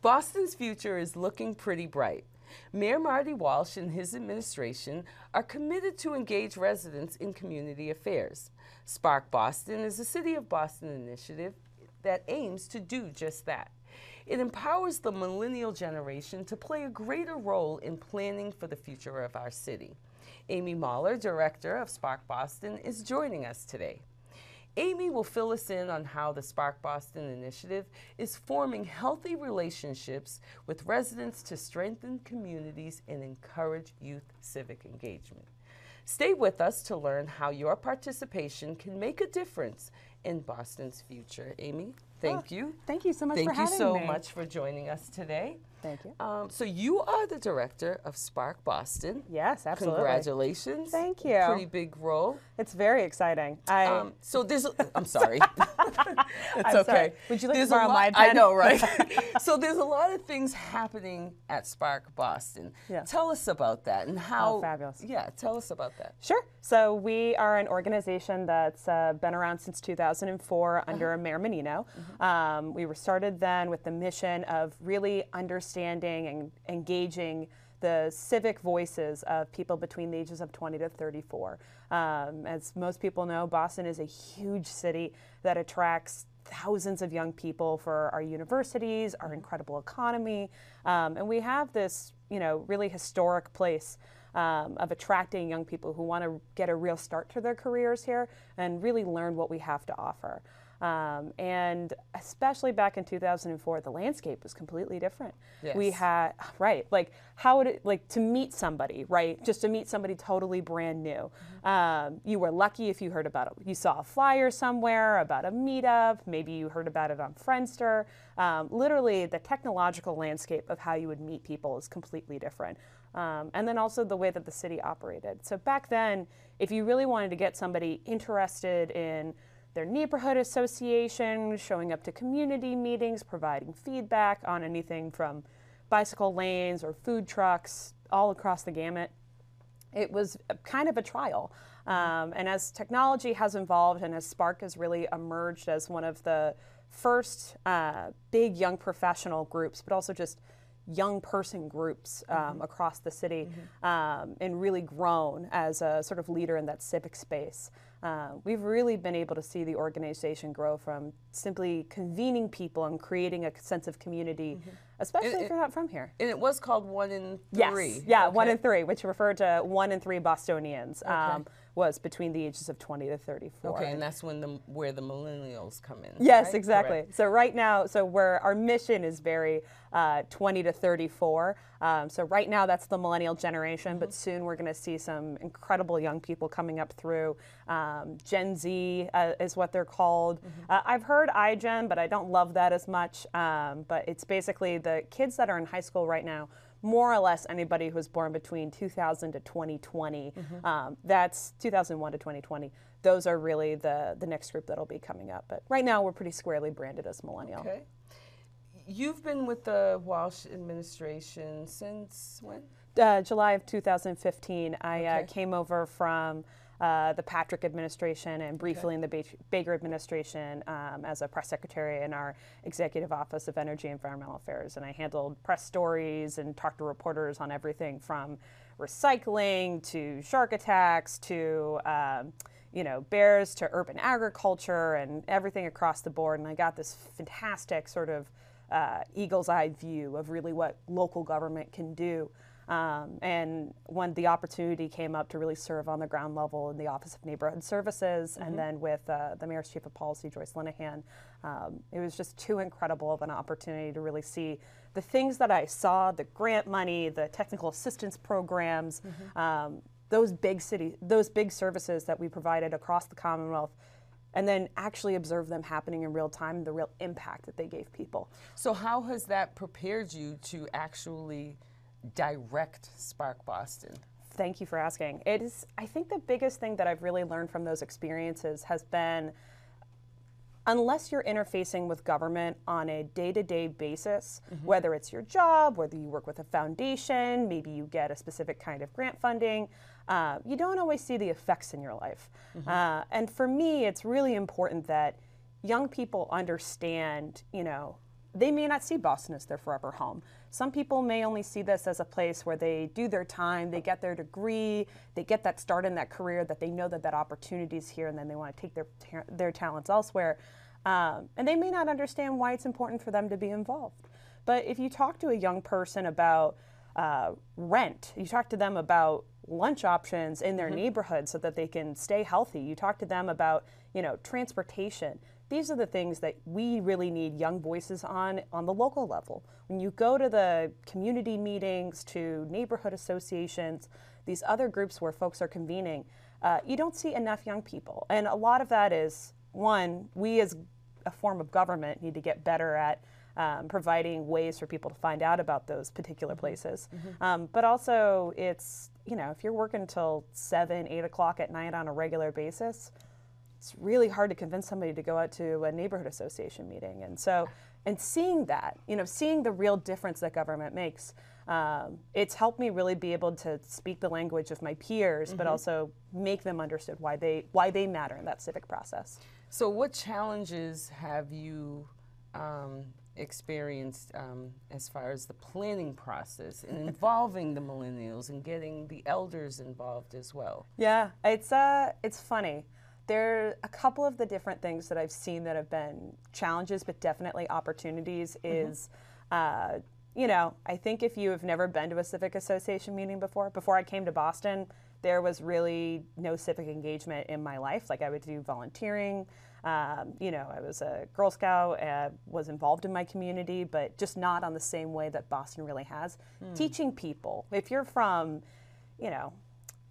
Boston's future is looking pretty bright. Mayor Marty Walsh and his administration are committed to engage residents in community affairs. Spark Boston is a City of Boston initiative that aims to do just that. It empowers the millennial generation to play a greater role in planning for the future of our city. Amy Mahler, director of Spark Boston, is joining us today. Amy will fill us in on how the Spark Boston initiative is forming healthy relationships with residents to strengthen communities and encourage youth civic engagement. Stay with us to learn how your participation can make a difference in Boston's future. Amy, thank you. Thank you so much for having me. Thank you so much for joining us today. Thank you. So you are the director of Spark Boston. Yes, absolutely. Congratulations. Thank you. Pretty big role. It's very exciting. So there's, I'm sorry. It's I'm okay. sorry. Would you like to borrow my pen? I know, right? So there's a lot of things happening at Spark Boston. Yeah. Tell us about that and how. Oh, fabulous. Yeah, tell us about that. Sure. So we are an organization that's been around since 2004 under Mayor Menino. We were started then with the mission of really understanding and engaging the civic voices of people between the ages of 20 to 34. As most people know, Boston is a huge city that attracts thousands of young people for our universities, our incredible economy, and we have this, really historic place of attracting young people who want to get a real start to their careers here and really learn what we have to offer. And especially back in 2004, the landscape was completely different. Yes. We had, how would it, to meet somebody, right? Just to meet somebody totally brand new. You were lucky if you heard about it. You saw a flyer somewhere about a meetup, maybe you heard about it on Friendster. Literally, the technological landscape of how you would meet people is completely different. And then also the way that the city operated. So back then, if you really wanted to get somebody interested in their neighborhood association, showing up to community meetings, providing feedback on anything from bicycle lanes or food trucks, all across the gamut, it was kind of a trial. And as technology has evolved and as Spark has really emerged as one of the first big young professional groups, but also just young person groups across the city, and really grown as a sort of leader in that civic space. We've really been able to see the organization grow from simply convening people and creating a sense of community, especially if you're not from here. And it was called 1 in 3. Yes, yeah, okay. 1 in 3, which referred to 1 in 3 Bostonians, was between the ages of 20 to 34. Okay, and that's when where the millennials come in. Yes, right? exactly. Correct. So right now, where our mission is very 20 to 34. So right now that's the millennial generation, but soon we're going to see some incredible young people coming up through. Gen Z is what they're called. I've heard iGen, but I don't love that as much. But it's basically the kids that are in high school right now, more or less anybody who was born between 2000 to 2020. That's 2001 to 2020. Those are really the next group that'll be coming up. But right now we're pretty squarely branded as millennial. Okay. You've been with the Walsh administration since when? July of 2015. I came over from the Patrick administration and briefly in the Baker administration as a press secretary in our Executive Office of Energy and Environmental Affairs. And I handled press stories and talked to reporters on everything from recycling to shark attacks to bears to urban agriculture and everything across the board. And I got this fantastic sort of eagle's eye view of really what local government can do. And when the opportunity came up to really serve on the ground level in the Office of Neighborhood Services and then with the Mayor's Chief of Policy, Joyce Linehan, it was just too incredible of an opportunity to really see the things that I saw, the grant money, the technical assistance programs, those big services that we provided across the Commonwealth, and then actually observe them happening in real time, the real impact that they gave people. So how has that prepared you to actually direct Spark Boston? Thank you for asking. It is, I think the biggest thing that I've really learned from those experiences has been, unless you're interfacing with government on a day-to-day basis, whether it's your job, whether you work with a foundation, maybe you get a specific kind of grant funding, you don't always see the effects in your life. And for me, it's really important that young people understand, they may not see Boston as their forever home. Some people may only see this as a place where they do their time, they get their degree, they get that start in that career, that they know that that opportunity is here, and then they want to take their talents elsewhere. And they may not understand why it's important for them to be involved. But if you talk to a young person about rent, you talk to them about lunch options in their neighborhood so that they can stay healthy, you talk to them about, transportation. These are the things that we really need young voices on the local level. When you go to the community meetings, to neighborhood associations, these other groups where folks are convening, you don't see enough young people. And a lot of that is, one, we as a form of government need to get better at providing ways for people to find out about those particular places. But also it's, if you're working until 7, 8 o'clock at night on a regular basis, it's really hard to convince somebody to go out to a neighborhood association meeting. And so, and seeing that, seeing the real difference that government makes, it's helped me really be able to speak the language of my peers, but also make them understood why they matter in that civic process. So what challenges have you experienced as far as the planning process and involving the millennials and getting the elders involved as well? Yeah, it's funny. There are a couple of the different things that I've seen that have been challenges, but definitely opportunities is, I think if you have never been to a civic association meeting before I came to Boston, there was really no civic engagement in my life. Like I would do volunteering, I was a Girl Scout, was involved in my community, but just not on the same way that Boston really has. Teaching people, if you're from,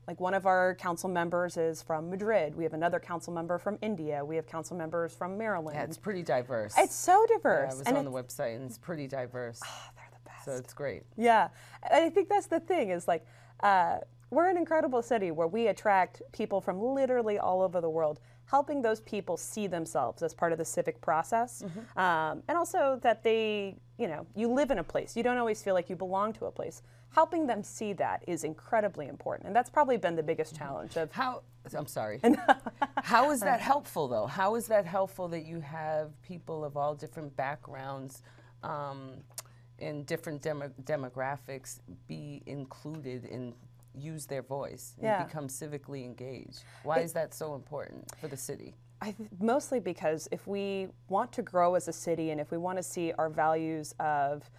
like one of our council members is from Madrid. We have another council member from India. We have council members from Maryland. Yeah, it's pretty diverse. It's so diverse. Yeah, I was on the website and it's pretty diverse. Oh, they're the best. So it's great. Yeah, and I think that's the thing is like, we're an incredible city where we attract people from literally all over the world, helping those people see themselves as part of the civic process. And also that they, you live in a place. You don't always feel like you belong to a place. Helping them see that is incredibly important. And that's probably been the biggest challenge of I'm sorry. How is that helpful though? How is that helpful that you have people of all different backgrounds and different demographics be included and use their voice and become civically engaged? Why is that so important for the city? Mostly because if we want to grow as a city and if we want to see our values of,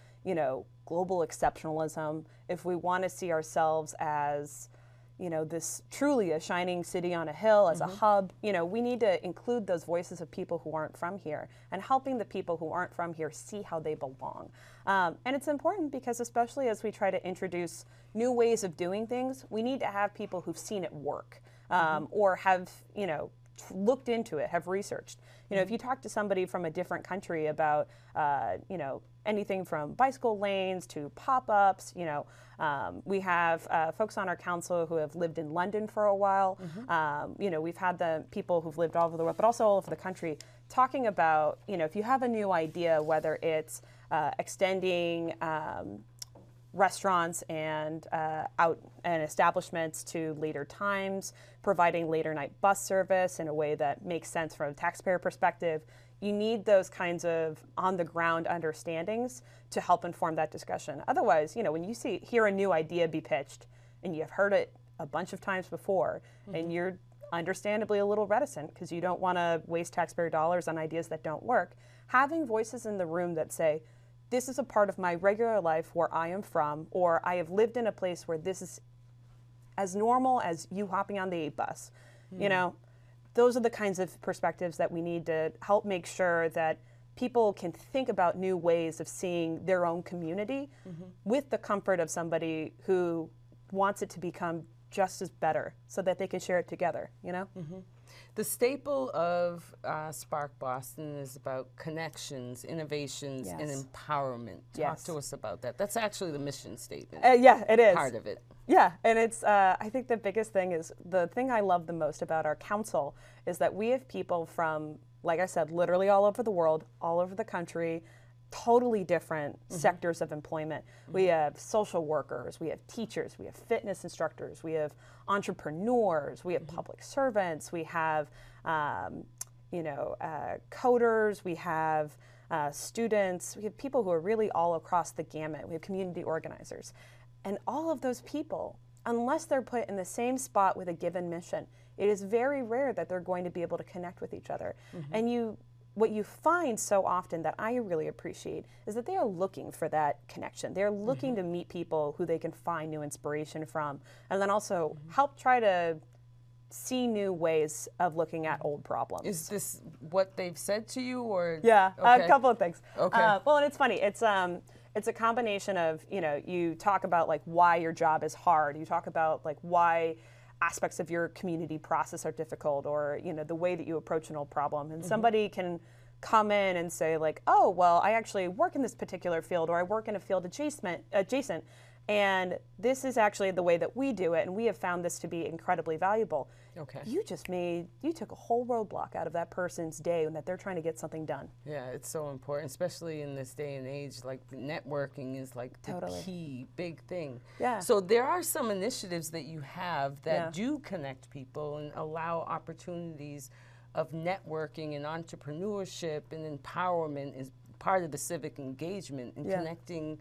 global exceptionalism, if we want to see ourselves as, this truly a shining city on a hill, as a hub, we need to include those voices of people who aren't from here and helping the people who aren't from here see how they belong. And it's important because especially as we try to introduce new ways of doing things, we need to have people who've seen it work or have, looked into it, have researched. If you talk to somebody from a different country about, anything from bicycle lanes to pop-ups, we have folks on our council who have lived in London for a while. We've had the people who've lived all over the world, but also all over the country, talking about, if you have a new idea, whether it's extending restaurants and establishments to later times, providing later night bus service in a way that makes sense from a taxpayer perspective. You need those kinds of on-the-ground understandings to help inform that discussion. Otherwise, when you hear a new idea be pitched and you've heard it a bunch of times before and you're understandably a little reticent because you don't want to waste taxpayer dollars on ideas that don't work, having voices in the room that say, this is a part of my regular life where I am from, or I have lived in a place where this is as normal as you hopping on the 8 bus. Those are the kinds of perspectives that we need to help make sure that people can think about new ways of seeing their own community with the comfort of somebody who wants it to become just as better so that they can share it together, The staple of Spark Boston is about connections, innovations, and empowerment. Talk to us about that. That's actually the mission statement. Yeah, it is. Part of it. Yeah, and it's, I think the biggest thing is, the thing I love the most about our council is that we have people from, like I said, literally all over the world, all over the country, totally different sectors of employment. We have social workers, we have teachers, we have fitness instructors, we have entrepreneurs, we have public servants, we have, coders, we have students. We have people who are really all across the gamut. We have community organizers. And all of those people, unless they're put in the same spot with a given mission, it is very rare that they're going to be able to connect with each other. And what you find so often that I really appreciate is that they are looking for that connection. They're looking to meet people who they can find new inspiration from, and then also help try to see new ways of looking at old problems. Is this what they've said to you, or? Yeah, okay. a couple of things. Okay. Well, and it's funny. It's a combination of, you talk about like why your job is hard. You talk about like why aspects of your community process are difficult, or the way that you approach an old problem. And somebody can come in and say like, oh, well, I actually work in this particular field, or I work in a field adjacent, and this is actually the way that we do it, and we have found this to be incredibly valuable. Okay. You took a whole roadblock out of that person's day when that they're trying to get something done. Yeah, it's so important, especially in this day and age. Like, networking is like the key big thing. Yeah. So there are some initiatives that you have that do connect people and allow opportunities of networking and entrepreneurship and empowerment is part of the civic engagement and connecting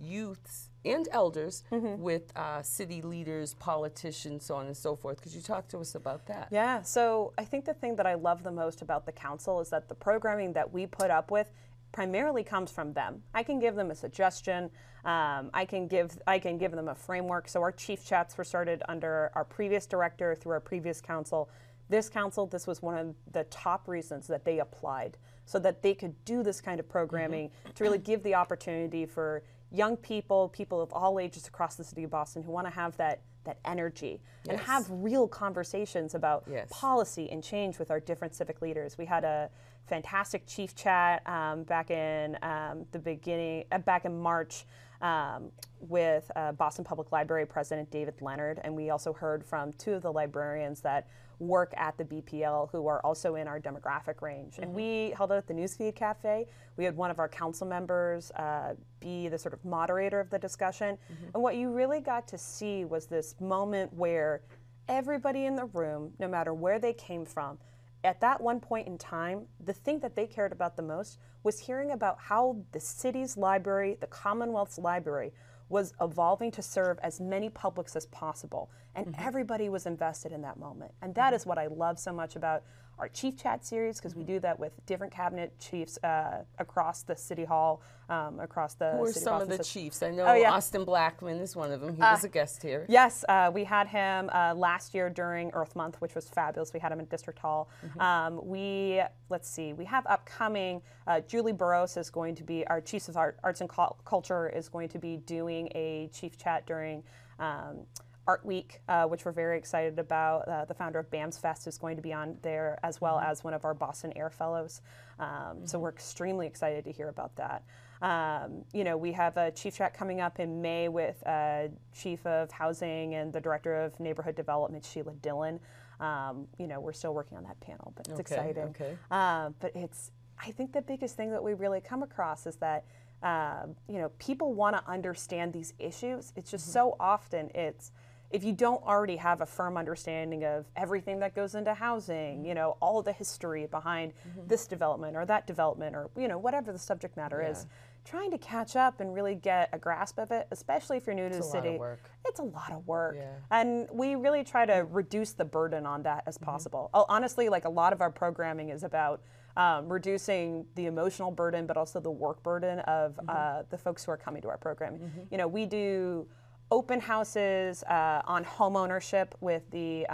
youths and elders with city leaders, politicians, so on and so forth. Could you talk to us about that? Yeah, so I think the thing that I love the most about the council is that the programming that we put up with primarily comes from them. I can give them a suggestion. I can give them a framework. So our chief chats were started under our previous director through our previous council. This was one of the top reasons that they applied, so that they could do this kind of programming to really give the opportunity for young people of all ages across the city of Boston who want to have that energy and have real conversations about policy and change with our different civic leaders. We had a fantastic chief chat back in back in March with Boston Public Library President David Leonard, and we also heard from two of the librarians that work at the BPL who are also in our demographic range. And we held it at the Newsfeed Cafe. We had one of our council members be the sort of moderator of the discussion. And what you really got to see was this moment where everybody in the room, no matter where they came from, at that one point in time, the thing that they cared about the most was hearing about how the city's library, the Commonwealth's library, was evolving to serve as many publics as possible. And everybody was invested in that moment. And that is what I love so much about our Chief Chat series, because we do that with different cabinet chiefs across the City Hall, across the Who are city some of the chiefs? I know Austin Blackman is one of them. He was a guest here. Yes, we had him last year during Earth Month, which was fabulous. We had him in District Hall. We have upcoming, Julie Burrows is going to be, our Chiefs of Arts and Culture is going to be doing a Chief Chat during Art Week, which we're very excited about. The founder of BAMS Fest is going to be on there, as well as one of our Boston Air Fellows. So we're extremely excited to hear about that. We have a Chief Chat coming up in May with Chief of Housing and the Director of Neighborhood Development, Sheila Dillon. We're still working on that panel, but it's exciting. But I think the biggest thing that we really come across is that people want to understand these issues. It's just so often if you don't already have a firm understanding of everything that goes into housing, all the history behind this development or that development, or whatever the subject matter is, trying to catch up and really get a grasp of it, especially if you're new to the city. It's a lot of work. And we really try to reduce the burden on that as possible. Honestly, like, a lot of our programming is about reducing the emotional burden, but also the work burden of the folks who are coming to our programming. We do open houses on home ownership with the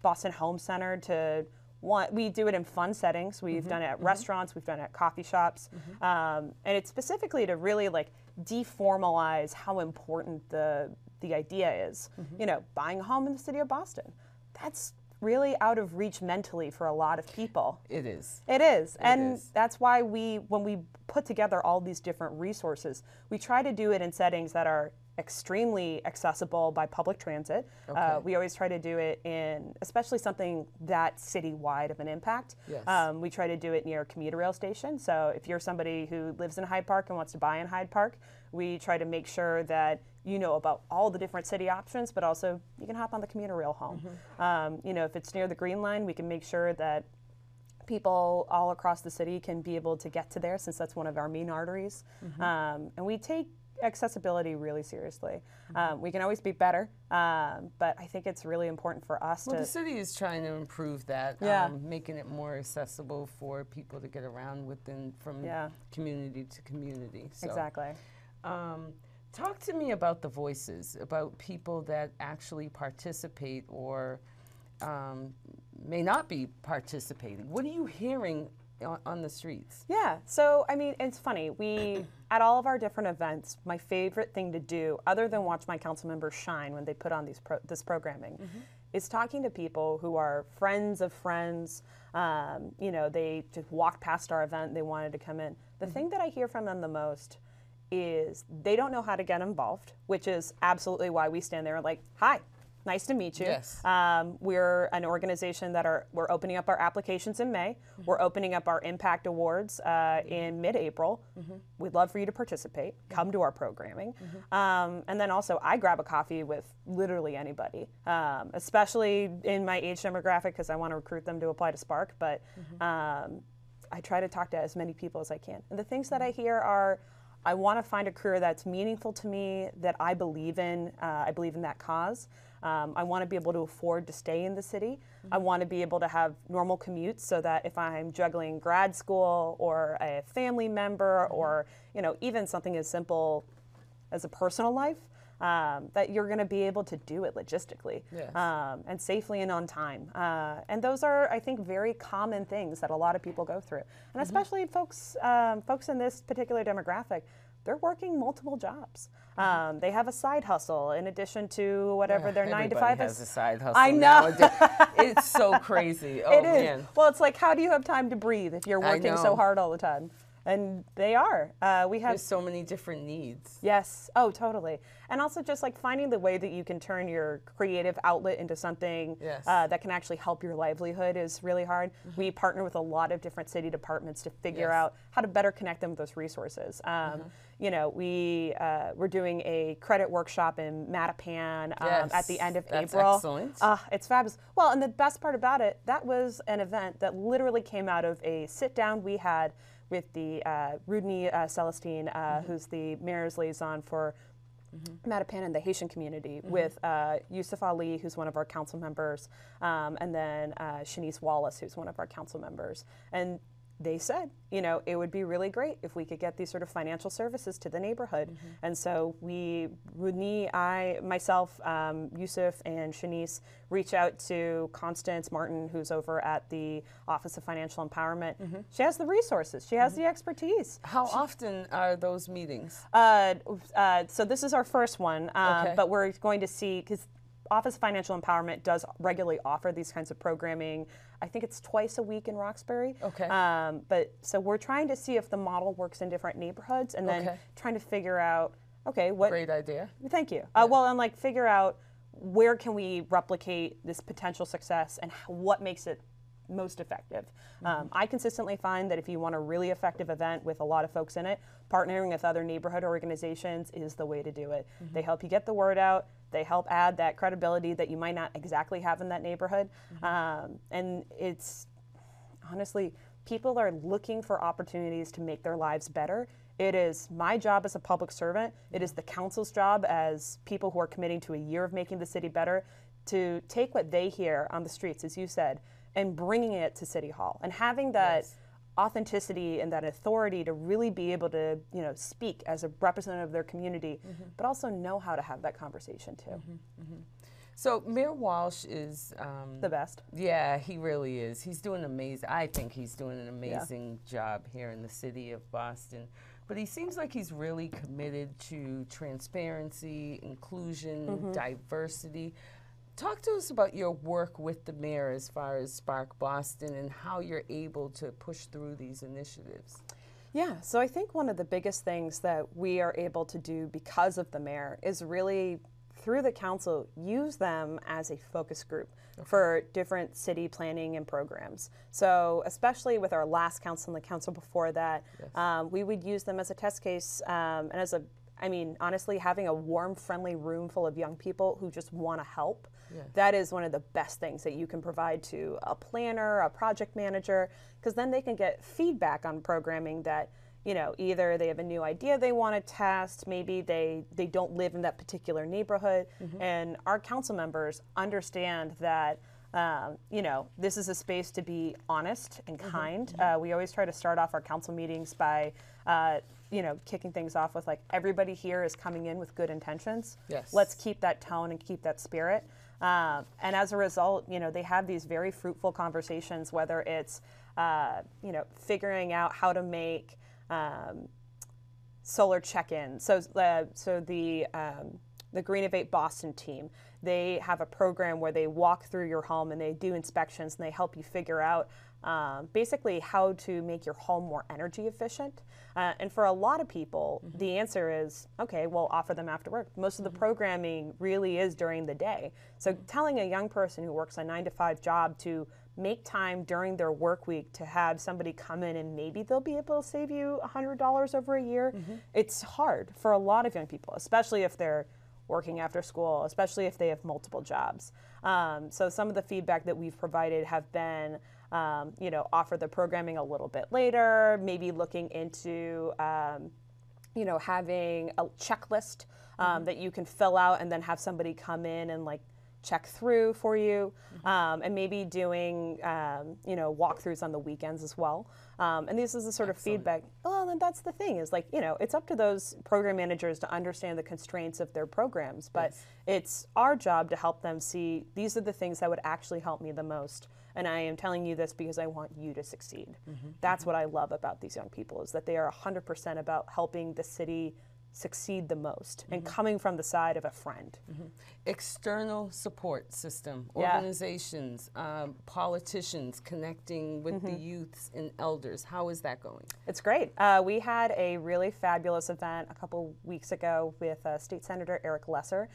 Boston Home Center. We do it in fun settings. We've done it at restaurants, we've done it at coffee shops, and it's specifically to really deformalize how important the idea is. Buying a home in the city of Boston, that's really out of reach mentally for a lot of people. It is. It is. And that's why when we put together all these different resources, we try to do it in settings that are extremely accessible by public transit. We always try to do it in, especially something that citywide of an impact. We try to do it near a commuter rail station. So if you're somebody who lives in Hyde Park and wants to buy in Hyde Park, we try to make sure that you know about all the different city options, but also you can hop on the commuter rail home. If it's near the Green Line, we can make sure that people all across the city can be able to get to there, since that's one of our main arteries. And we take accessibility really seriously. We can always be better, but I think it's really important for us to... The city is trying to improve that, making it more accessible for people to get around from community to community. So, exactly. Talk to me about the voices, about people that actually participate or may not be participating. What are you hearing on the streets? Yeah, so I mean, it's funny. At all of our different events, my favorite thing to do, other than watch my council members shine when they put on this programming, is talking to people who are friends of friends. They just walked past our event, they wanted to come in. The thing that I hear from them the most is they don't know how to get involved, which is absolutely why we stand there and like, hi. Nice to meet you. Yes. We're an organization we're opening up our applications in May. We're opening up our Impact Awards in mid-April. We'd love for you to participate. Come to our programming. And then also, I grab a coffee with literally anybody, especially in my age demographic, because I want to recruit them to apply to Spark. But I try to talk to as many people as I can. And the things that I hear are, I want to find a career that's meaningful to me, that I believe in. I believe in that cause. I want to be able to afford to stay in the city. I want to be able to have normal commutes, so that if I'm juggling grad school or a family member or even something as simple as a personal life, that you're going to be able to do it logistically, and safely and on time. And those are, I think, very common things that a lot of people go through. And especially folks in this particular demographic, they're working multiple jobs. They have a side hustle in addition to whatever their 9 to 5 is. Everybody has a side hustle. I know. It's so crazy. Oh, it is. Man. Well, it's like, how do you have time to breathe if you're working so hard all the time? And they are. There's so many different needs. Yes. Oh, totally. And also just like finding the way that you can turn your creative outlet into something that can actually help your livelihood is really hard. We partner with a lot of different city departments to figure out how to better connect them with those resources. We're doing a credit workshop in Mattapan at the end of April. Excellent. It's fabulous. Well, and the best part about it, that was an event that literally came out of a sit down we had with the Rudney Celestine, who's the mayor's liaison for Mattapan and the Haitian community, with Yusuf Ali, who's one of our council members, and then Shanice Wallace, who's one of our council members. And they said, it would be really great if we could get these sort of financial services to the neighborhood. And so Rudney, myself, Yusuf, and Shanice reach out to Constance Martin, who's over at the Office of Financial Empowerment. She has the resources. She has the expertise. How often are those meetings? So this is our first one, but we're going to see, because Office of Financial Empowerment does regularly offer these kinds of programming. I think it's twice a week in Roxbury. Okay. But so we're trying to see if the model works in different neighborhoods, and then trying to figure out, what... Great idea. Thank you. And figure out where can we replicate this potential success and what makes it most effective. I consistently find that if you want a really effective event with a lot of folks in it, partnering with other neighborhood organizations is the way to do it. They help you get the word out. They help add that credibility that you might not exactly have in that neighborhood. And it's, honestly, people are looking for opportunities to make their lives better. It is my job as a public servant. It is the council's job as people who are committing to a year of making the city better to take what they hear on the streets, as you said, and bringing it to City Hall and having that authenticity and that authority to really be able to, speak as a representative of their community, but also know how to have that conversation too. So Mayor Walsh is the best. Yeah, he really is. He's doing amazing. I think he's doing an amazing job here in the city of Boston. But he seems like he's really committed to transparency, inclusion, diversity. Talk to us about your work with the mayor as far as Spark Boston and how you're able to push through these initiatives. Yeah, so I think one of the biggest things that we are able to do because of the mayor is really, through the council, use them as a focus group for different city planning and programs. So especially with our last council and the council before that, we would use them as a test case and as I mean, honestly, having a warm, friendly room full of young people who just want to help, Yes. that is one of the best things that you can provide to a planner, a project manager, because then they can get feedback on programming that, you know, either they have a new idea they want to test, maybe they don't live in that particular neighborhood, and our council members understand that, you know, this is a space to be honest and kind. We always try to start off our council meetings by, you know, kicking things off with like, everybody here is coming in with good intentions. Yes. Let's keep that tone and keep that spirit. And as a result, you know, they have these very fruitful conversations, whether it's, you know, figuring out how to make solar check-in. So the Greenovate Boston team, they have a program where they walk through your home and they do inspections and they help you figure out basically how to make your home more energy efficient. And for a lot of people, the answer is, okay, we'll offer them after work. Most of the programming really is during the day. So telling a young person who works a 9-to-5 job to make time during their work week to have somebody come in and maybe they'll be able to save you $100 over a year, it's hard for a lot of young people, especially if they're working after school, especially if they have multiple jobs. So some of the feedback that we've provided have been, you know, offer the programming a little bit later, maybe looking into, you know, having a checklist that you can fill out and then have somebody come in and like check through for you, and maybe doing, you know, walkthroughs on the weekends as well. And this is the sort of feedback. Well, and that's the thing is like, you know, it's up to those program managers to understand the constraints of their programs, but it's our job to help them see these are the things that would actually help me the most. And I am telling you this because I want you to succeed. That's what I love about these young people is that they are 100% about helping the city succeed the most and coming from the side of a friend. External support system, organizations, politicians connecting with the youths and elders. How is that going? It's great. We had a really fabulous event a couple weeks ago with State Senator Eric Lesser.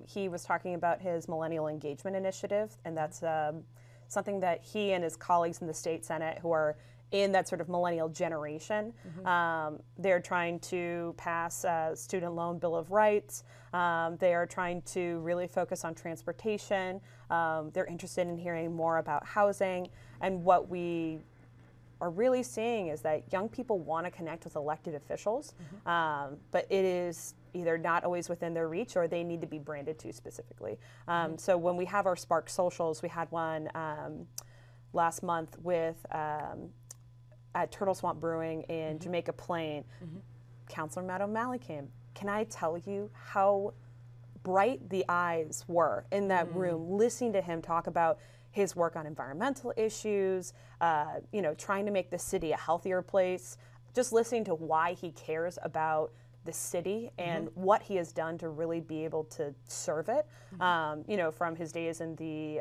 He was talking about his Millennial Engagement Initiative, and that's something that he and his colleagues in the State Senate who are in that sort of millennial generation. They're trying to pass a student loan bill of rights. They are trying to really focus on transportation. They're interested in hearing more about housing. And what we are really seeing is that young people want to connect with elected officials, but it is either not always within their reach or they need to be branded to specifically. So when we have our Spark Socials, we had one last month with at Turtle Swamp Brewing in Jamaica Plain. Councilor Matt O'Malley came. Can I tell you how bright the eyes were in that room, listening to him talk about his work on environmental issues, you know, trying to make the city a healthier place, just listening to why he cares about the city and what he has done to really be able to serve it. You know, from his days in the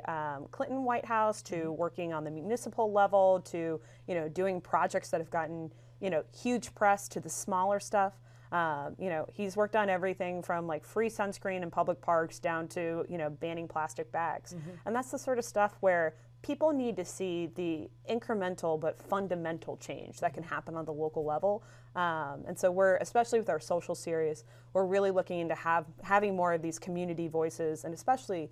Clinton White House to working on the municipal level to, you know, doing projects that have gotten, you know, huge press to the smaller stuff. You know, he's worked on everything from like free sunscreen in public parks down to, you know, banning plastic bags. And that's the sort of stuff where people need to see the incremental but fundamental change that can happen on the local level. And so we're, especially with our social series, we're really looking into having more of these community voices, and especially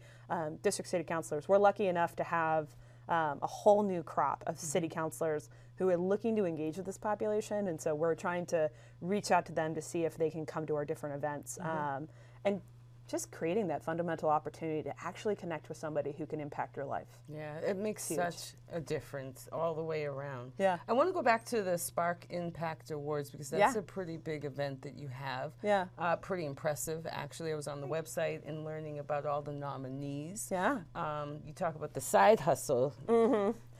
district city councilors. We're lucky enough to have a whole new crop of city councilors who are looking to engage with this population, and so we're trying to reach out to them to see if they can come to our different events. And just creating that fundamental opportunity to actually connect with somebody who can impact your life. Yeah, it makes such a difference all the way around. Yeah. I want to go back to the Spark Impact Awards because that's a pretty big event that you have. Yeah. Pretty impressive, actually. I was on the website and learning about all the nominees. Yeah. You talk about the side hustle.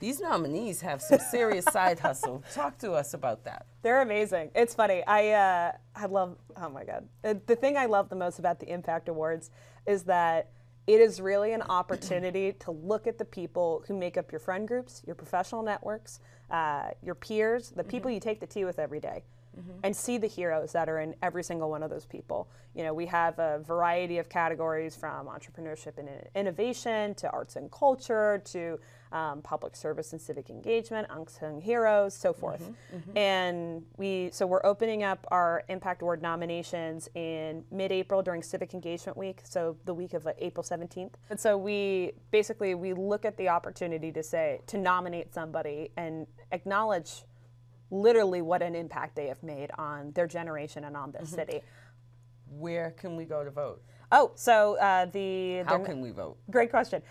These nominees have some serious side hustle. Talk to us about that. They're amazing. It's funny. I love, oh my God. The thing I love the most about the Impact Awards is that it is really an opportunity to look at the people who make up your friend groups, your professional networks, your peers, the people you take the tea with every day. and see the heroes that are in every single one of those people. You know, we have a variety of categories from entrepreneurship and innovation to arts and culture to public service and civic engagement, unsung heroes, so forth. And we're opening up our Impact Award nominations in mid-April during Civic Engagement Week, so the week of April 17th. And so we look at the opportunity to nominate somebody and acknowledge literally what an impact they have made on their generation and on this city. Where can we go to vote? Oh, so How can we vote? Great question.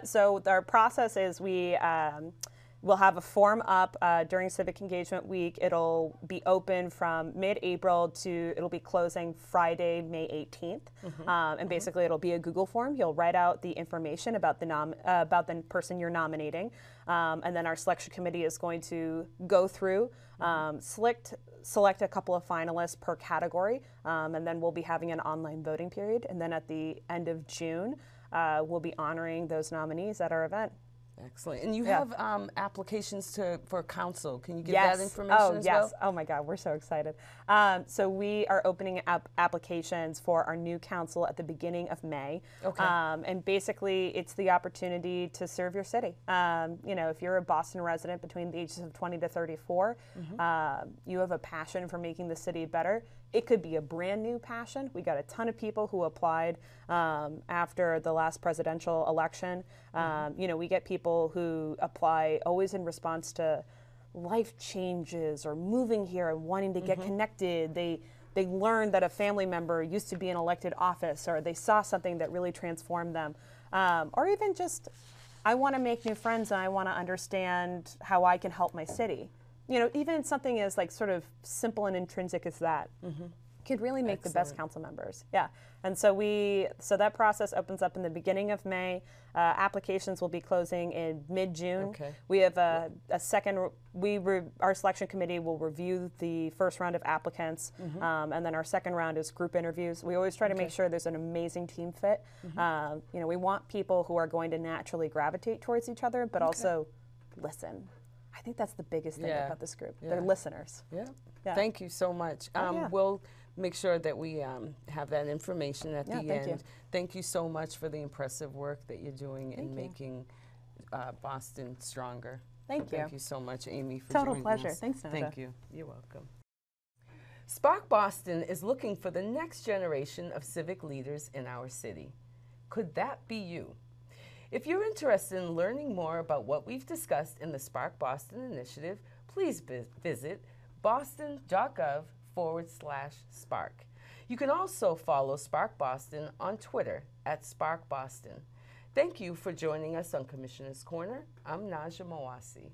So our process is we'll have a form up during Civic Engagement Week. It'll be open from mid-April to it'll be closing Friday, May 18th. And basically it'll be a Google form. You'll write out the information about the person you're nominating. And then our selection committee is going to go through, select a couple of finalists per category, and then we'll be having an online voting period. And then at the end of June, we'll be honoring those nominees at our event. Excellent. And you have applications for council. Can you give that information as well? Oh my God, we're so excited. So we are opening up applications for our new council at the beginning of May. Okay. And basically, it's the opportunity to serve your city. You know, if you're a Boston resident between the ages of 20 to 34, you have a passion for making the city better. It could be a brand new passion. We got a ton of people who applied after the last presidential election. You know, we get people who apply always in response to life changes or moving here and wanting to get connected. They learned that a family member used to be in elected office, or they saw something that really transformed them. Or even just, I want to make new friends and I want to understand how I can help my city. You know, even something as like sort of simple and intrinsic as that could really make the best council members. Yeah. And so that process opens up in the beginning of May. Applications will be closing in mid-June. Okay. We have our selection committee will review the first round of applicants, and then our second round is group interviews. We always try to make sure there's an amazing team fit. You know, we want people who are going to naturally gravitate towards each other, but also listen. I think that's the biggest thing about this group. They're listeners. Yeah. Thank you so much. We'll make sure that we have that information at the end. Thank you so much for the impressive work that you're doing in making Boston stronger. Thank you. Thank you so much, Amy, for Total joining pleasure. us. Thanks, Najya. Thank you. You're welcome. Spark Boston is looking for the next generation of civic leaders in our city. Could that be you? If you're interested in learning more about what we've discussed in the Spark Boston initiative, please visit boston.gov/spark. You can also follow Spark Boston on Twitter @SparkBoston. Thank you for joining us on Commissioner's Corner. I'm Najya Mawasi.